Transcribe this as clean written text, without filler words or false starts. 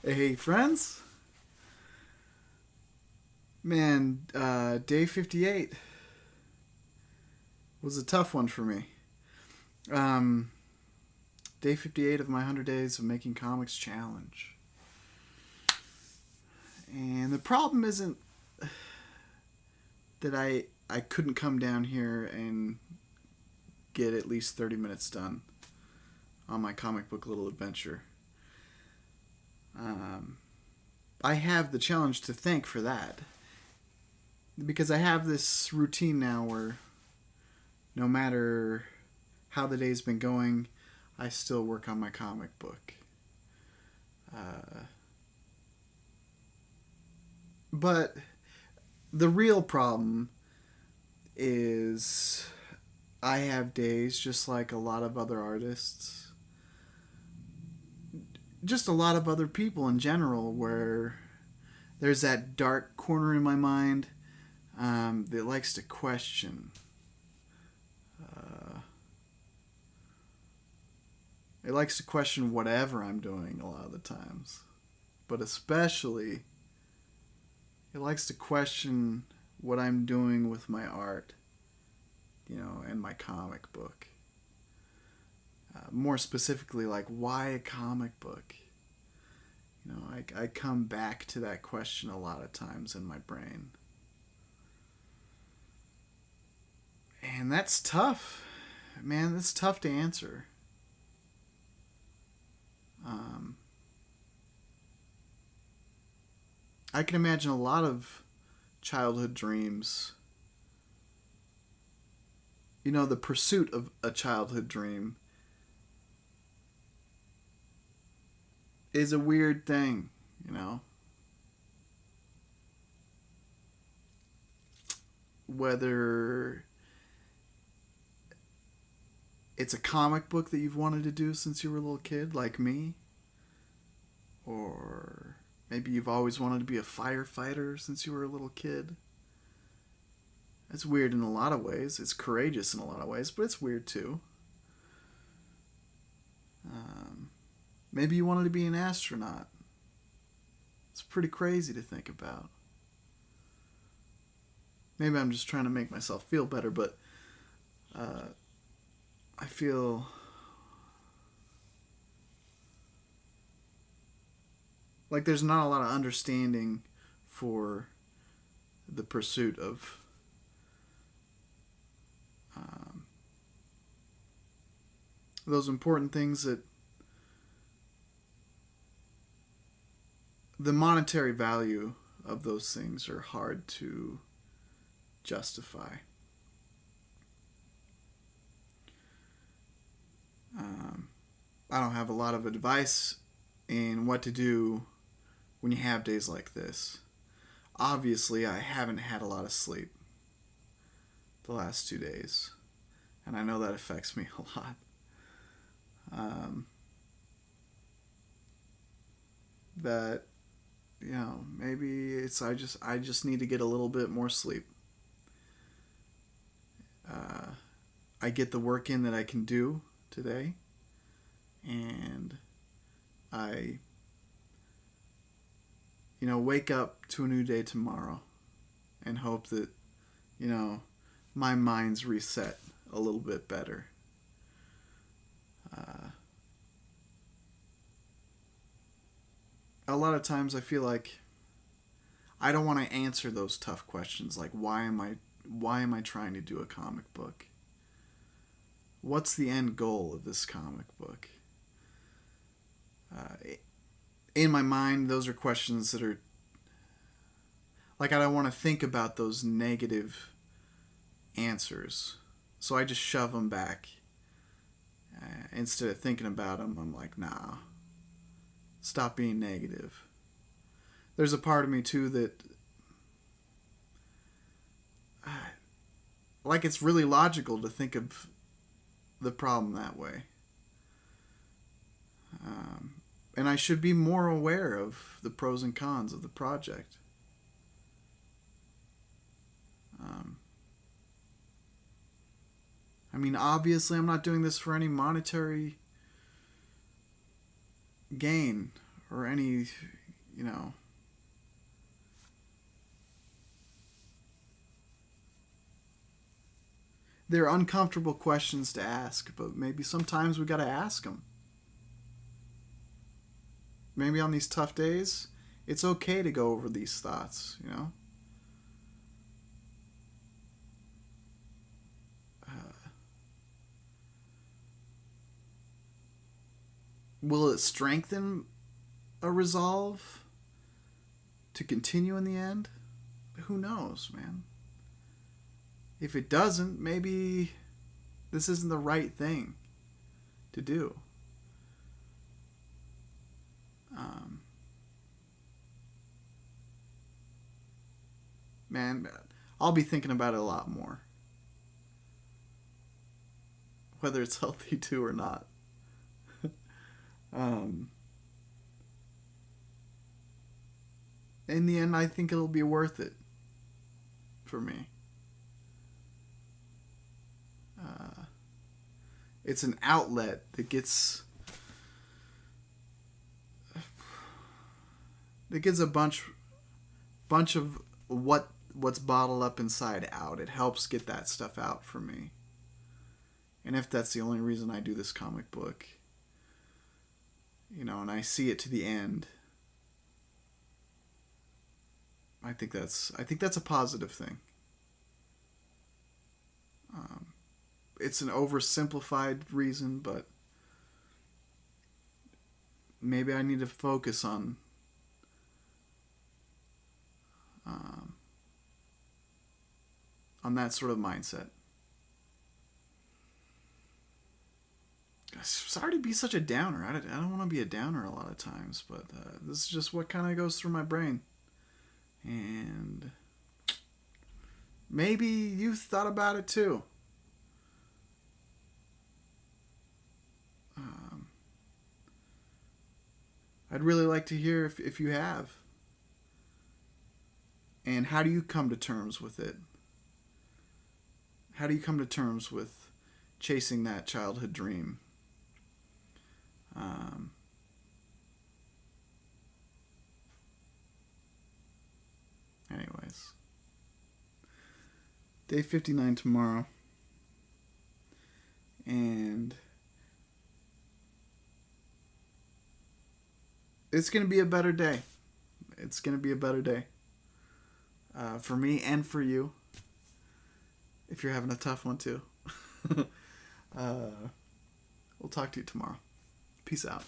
Hey, friends. Man, day 58 was a tough one for me. Um, Day 58 of my 100 Days of Making Comics challenge. And the problem isn't that I couldn't come down here and get at least 30 minutes done on my comic book little adventure. Um, I have the challenge to thank for that. Because I have this routine now where no matter how the day's been going, I still work on my comic book. Uh, but the real problem is I have days just like a lot of other artists, just a lot of other people in general, where there's that dark corner in my mind that likes to question. Uh, it likes to question whatever I'm doing a lot of the times. But especially, it likes to question what I'm doing with my art, and my comic book. More specifically, like, why a comic book? I come back to that question a lot of times in my brain. And that's tough. Man, that's tough to answer. Um, I can imagine a lot of childhood dreams. The pursuit of a childhood dream is a weird thing, you know? Whether it's a comic book that you've wanted to do since you were a little kid, like me, or maybe you've always wanted to be a firefighter since you were a little kid. It's weird in a lot of ways. It's courageous in a lot of ways, but it's weird too. Um, Maybe you wanted to be an astronaut. It's pretty crazy to think about. Maybe I'm just trying to make myself feel better, but uh, I feel like there's not a lot of understanding for the pursuit of um, those important things that the monetary value of those things are hard to justify. Um, I don't have a lot of advice in what to do when you have days like this. Obviously, I haven't had a lot of sleep the last 2 days, and I know that affects me a lot. Um, that maybe it's I just need to get a little bit more sleep. Uh, I get the work in that I can do today, and I wake up to a new day tomorrow, and hope that you know my mind's reset a little bit better. Uh, a lot of times I feel like I don't want to answer those tough questions like why am I trying to do a comic book? What's the end goal of this comic book? Uh, in my mind, those are questions that are like I don't want to think about those negative answers, so I just shove them back. Instead of thinking about them, I'm like, nah, stop being negative. There's a part of me too that like it's really logical to think of the problem that way. Um, and I should be more aware of the pros and cons of the project. Um, I mean, I'm not doing this for any monetary gain or any, you know, they're uncomfortable questions to ask, but maybe sometimes we got to ask them. Maybe on these tough days, it's okay to go over these thoughts, you know? Will it strengthen a resolve to continue in the end? Who knows, man? If it doesn't, maybe this isn't the right thing to do. Um, man, I'll be thinking about it a lot more. Whether it's healthy to or not. um, in the end, I think it'll be worth it for me. It's an outlet that gets a bunch of what's bottled up inside out. It helps get that stuff out for me. And if that's the only reason I do this comic book, you know, and I see it to the end, I think that's a positive thing. It's an oversimplified reason, but maybe I need to focus on that sort of mindset. Sorry to be such a downer. I don't want to be a downer a lot of times, but this is just what kind of goes through my brain. And maybe you've thought about it too. I'd really like to hear if you have. And how do you come to terms with it? How do you come to terms with chasing that childhood dream? Anyways, day 59 tomorrow. And it's going to be a better day. It's going to be a better day. For me and for you. If you're having a tough one too. We'll talk to you tomorrow. Peace out.